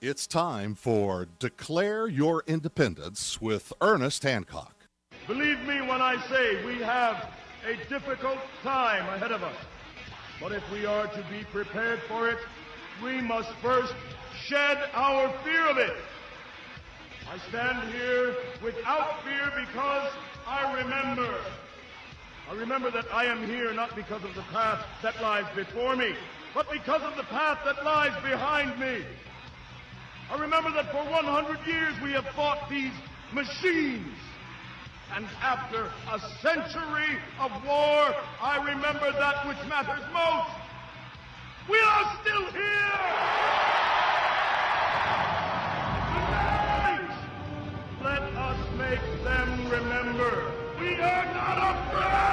It's time for Declare Your Independence with Ernest Hancock. Believe me when I say we have a difficult time ahead of us. But if we are to be prepared for it, we must first shed our fear of it. I stand here without fear because I remember that I am here not because of the path that lies before me, but because of the path that lies behind me. I remember that for 100 years we have fought these machines. And after a century of war, I remember that which matters most. We are still here! Tonight, let us make them remember we are not afraid!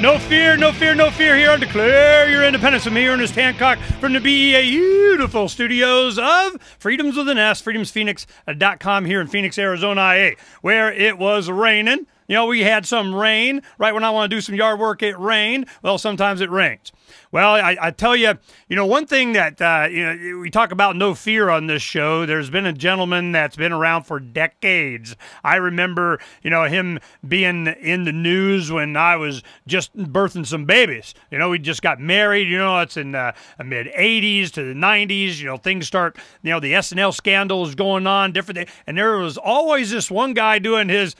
No fear, no fear, no fear here on Declare Your Independence with me, Ernest Hancock, from the beautiful studios of Freedoms with an S, freedomsphoenix.com here in Phoenix, Arizona, IA, where it was raining. You know, we had some rain. Right when I want to do some yard work, it rained. Well, sometimes it rains. Well, I tell you, one thing that we talk about no fear on this show. There's been a gentleman that's been around for decades. I remember, him being in the news when I was just birthing some babies. We just got married. It's in the mid '80s to the '90s. Things start. The SNL scandal is going on, different things, and there was always this one guy doing his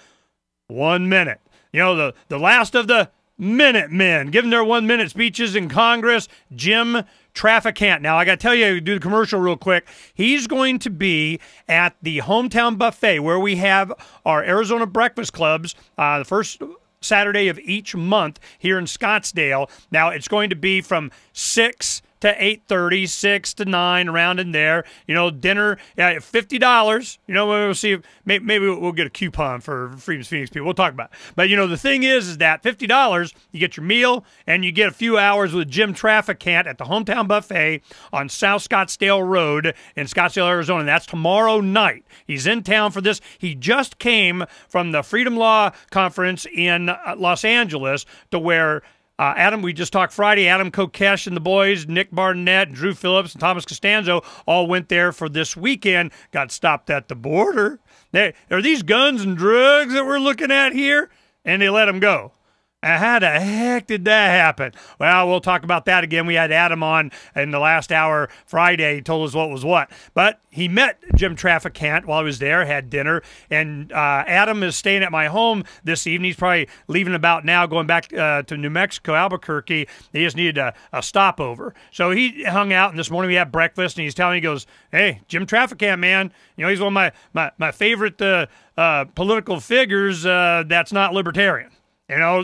1 minute. The last of the Minute Men, giving their 1 minute speeches in Congress, Jim Traficant. Now, I got to tell you, do the commercial real quick. He's going to be at the Hometown Buffet where we have our Arizona Breakfast Clubs, the first Saturday of each month here in Scottsdale. Now, it's going to be from 6 to 8:30, 6 to 9, around in there. Dinner, $50. We'll see if maybe we'll get a coupon for Freedom's Phoenix people. We'll talk about it. But, the thing is that $50, you get your meal and you get a few hours with Jim Traficant at the Hometown Buffet on South Scottsdale Road in Scottsdale, Arizona. And that's tomorrow night. He's in town for this. He just came from the Freedom Law Conference in Los Angeles to where Adam, we just talked Friday, Adam Kokesh and the boys, Nick Barnett, Drew Phillips, and Thomas Costanzo all went there for this weekend, got stopped at the border. Are these guns and drugs that we're looking at here? And they let them go. How the heck did that happen? Well, we'll talk about that again. We had Adam on in the last hour Friday. He told us what was what. But he met Jim Traficant while he was there, had dinner, and Adam is staying at my home this evening. He's probably leaving about now, going back to New Mexico, Albuquerque. He just needed a stopover. So he hung out, and this morning we had breakfast, and he's telling me, he goes, hey, Jim Traficant, man, he's one of my favorite political figures that's not libertarian.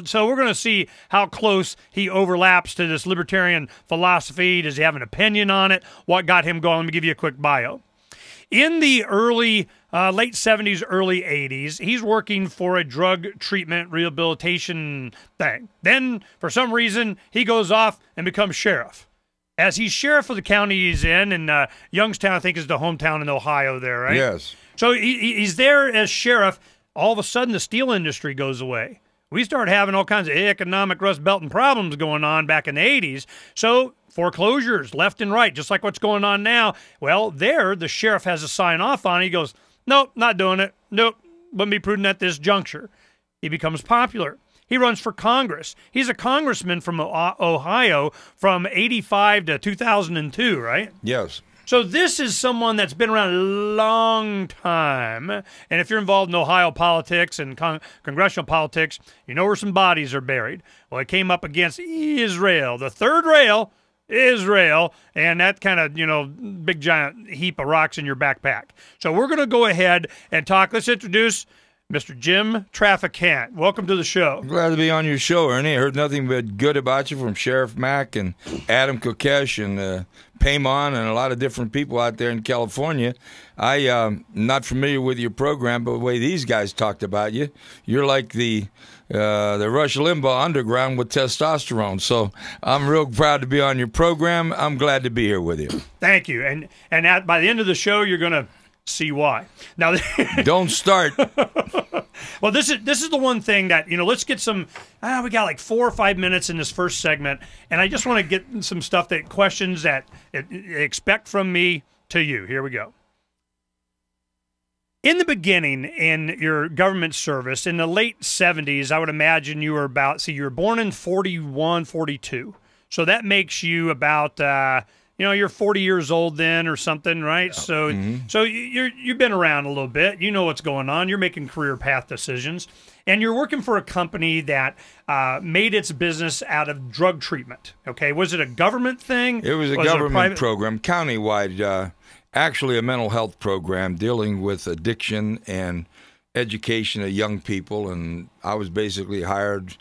So we're going to see how close he overlaps to this libertarian philosophy. Does he have an opinion on it? What got him going? Let me give you a quick bio. In the late 70s, early 80s, he's working for a drug treatment rehabilitation thing. Then, for some reason, he goes off and becomes sheriff. As he's sheriff of the county he's in, and Youngstown, I think, is the hometown in Ohio there, right? Yes. So he's there as sheriff. All of a sudden, the steel industry goes away. We start having all kinds of economic Rust Belt and problems going on back in the 80s. So foreclosures left and right, just like what's going on now. Well, there, the sheriff has a sign off on it. He goes, nope, not doing it. Nope, wouldn't be prudent at this juncture. He becomes popular. He runs for Congress. He's a congressman from Ohio from 85 to 2002, right? Yes. So this is someone that's been around a long time, and if you're involved in Ohio politics and congressional politics, you know where some bodies are buried. Well, it came up against Israel, the third rail, Israel, and that kind of, big giant heap of rocks in your backpack. So we're going to go ahead and talk. Let's introduce Mr. Jim Traficant. Welcome to the show. Glad to be on your show, Ernie. I heard nothing but good about you from Sheriff Mack and Adam Kokesh and Paymon and a lot of different people out there in California. I'm not familiar with your program, but the way these guys talked about you, you're like the Rush Limbaugh underground with testosterone. So I'm real proud to be on your program. I'm glad to be here with you. Thank you. And by the end of the show, you're going to see why. Now, don't start. Well, this is the one thing that, let's get some. We got like 4 or 5 minutes in this first segment, and I just want to get some stuff questions that expect from me to you. Here we go. In the beginning, in your government service, in the late 70s, I would imagine you were you were born in 41, 42. So that makes you about, you're 40 years old then or something, right? Yeah. So you've been around a little bit. You know what's going on. You're making career path decisions. And you're working for a company that made its business out of drug treatment, okay? Was it a government thing? It was a government program, countywide, actually a mental health program dealing with addiction and education of young people, and I was basically hired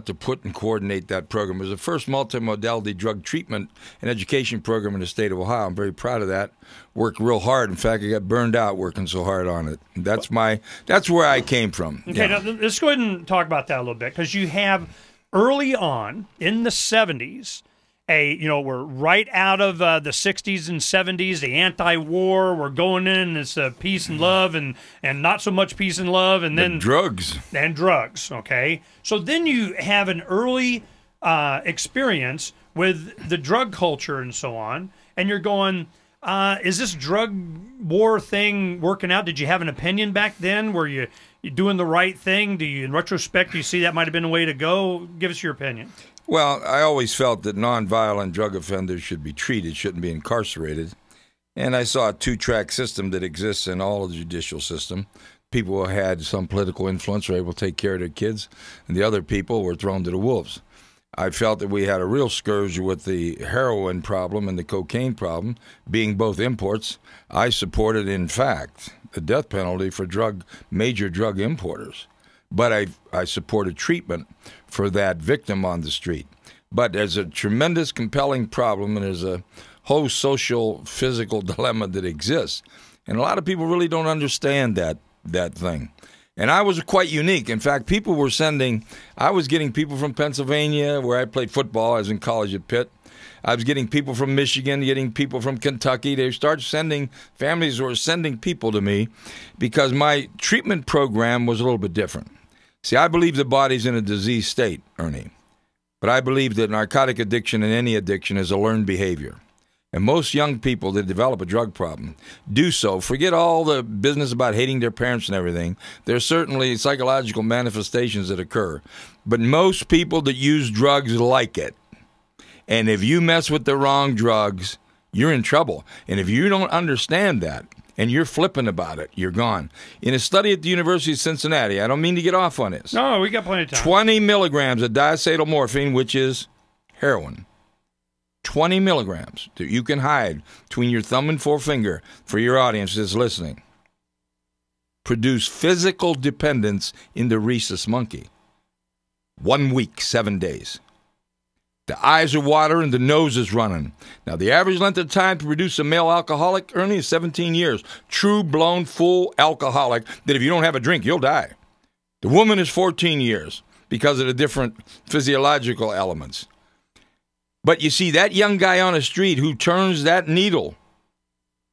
to put and coordinate that program. It was the first multimodality drug treatment and education program in the state of Ohio. I'm very proud of that. Worked real hard. In fact, I got burned out working so hard on it. That's where I came from. Okay, now let's go ahead and talk about that a little bit, because you have early on in the 70s, we're right out of the 60s and 70s, the anti-war. We're going in, it's peace and love, and not so much peace and love, and then drugs. And drugs, okay? So then you have an early experience with the drug culture and so on, and you're going, is this drug war thing working out? Did you have an opinion back then? Were you doing the right thing? In retrospect, do you see that might have been a way to go? Give us your opinion. Well, I always felt that nonviolent drug offenders should be treated, shouldn't be incarcerated. And I saw a two-track system that exists in all of the judicial system. People who had some political influence were able to take care of their kids, and the other people were thrown to the wolves. I felt that we had a real scourge with the heroin problem and the cocaine problem, being both imports. I supported, in fact, the death penalty for major drug importers. But I supported treatment for that victim on the street. But there's a tremendous, compelling problem, and there's a whole social, physical dilemma that exists. And a lot of people really don't understand that thing. And I was quite unique. In fact, I was getting people from Pennsylvania, where I played football. I was in college at Pitt. I was getting people from Michigan, getting people from Kentucky. Families were sending people to me because my treatment program was a little bit different. See, I believe the body's in a diseased state, Ernie. But I believe that narcotic addiction and any addiction is a learned behavior. And most young people that develop a drug problem do so. Forget all the business about hating their parents and everything. There's certainly psychological manifestations that occur. But most people that use drugs like it. And if you mess with the wrong drugs, you're in trouble. And if you don't understand that, and you're flippant about it, you're gone. In a study at the University of Cincinnati, I don't mean to get off on this. No, we got plenty of time. 20 milligrams of diacetylmorphine, which is heroin. 20 milligrams that you can hide between your thumb and forefinger for your audience that's listening. Produce physical dependence in the rhesus monkey. 1 week, 7 days. The eyes are watering, the nose is running. Now, the average length of time to produce a male alcoholic, Ernie, is 17 years. True, blown, full alcoholic that if you don't have a drink, you'll die. The woman is 14 years because of the different physiological elements. But you see, that young guy on the street who turns that needle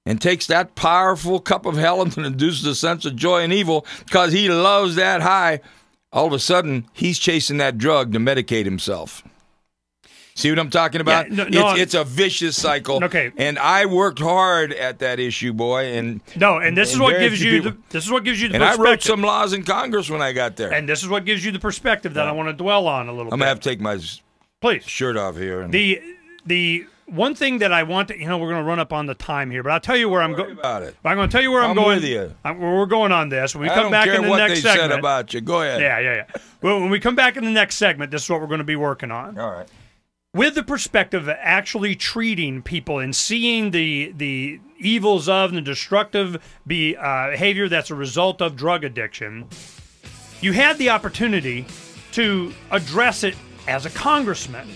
and takes that powerful cup of hell and induces a sense of joy and evil because he loves that high, all of a sudden, he's chasing that drug to medicate himself. See what I'm talking about? Yeah, it's a vicious cycle. Okay. And I worked hard at that issue, boy. And this is what gives you the perspective. And I wrote some laws in Congress when I got there. And this is what gives you the perspective that I want to dwell on a little bit. I'm gonna have to take my shirt off here. And the one thing that I want to, we're going to run up on the time here, but I'll tell you where I'm going. About it. I'm going to tell you where I'm going. With you. We're going on this. When we come back in the next segment. I don't care what they said about you. Go ahead. Yeah. Well, when we come back in the next segment, this is what we're going to be working on. All right. With the perspective of actually treating people and seeing the evils of and the destructive behavior that's a result of drug addiction, you had the opportunity to address it as a congressman.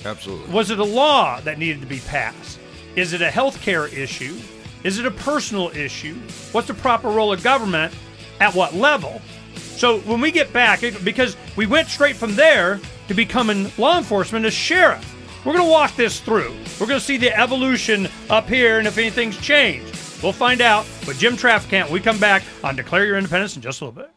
Absolutely. Was it a law that needed to be passed? Is it a health care issue? Is it a personal issue? What's the proper role of government? At what level? So when we get back, because we went straight from there to becoming law enforcement as sheriff, we're going to walk this through. We're going to see the evolution up here and if anything's changed. We'll find out with Jim Traficant when we come back on Declare Your Independence in just a little bit.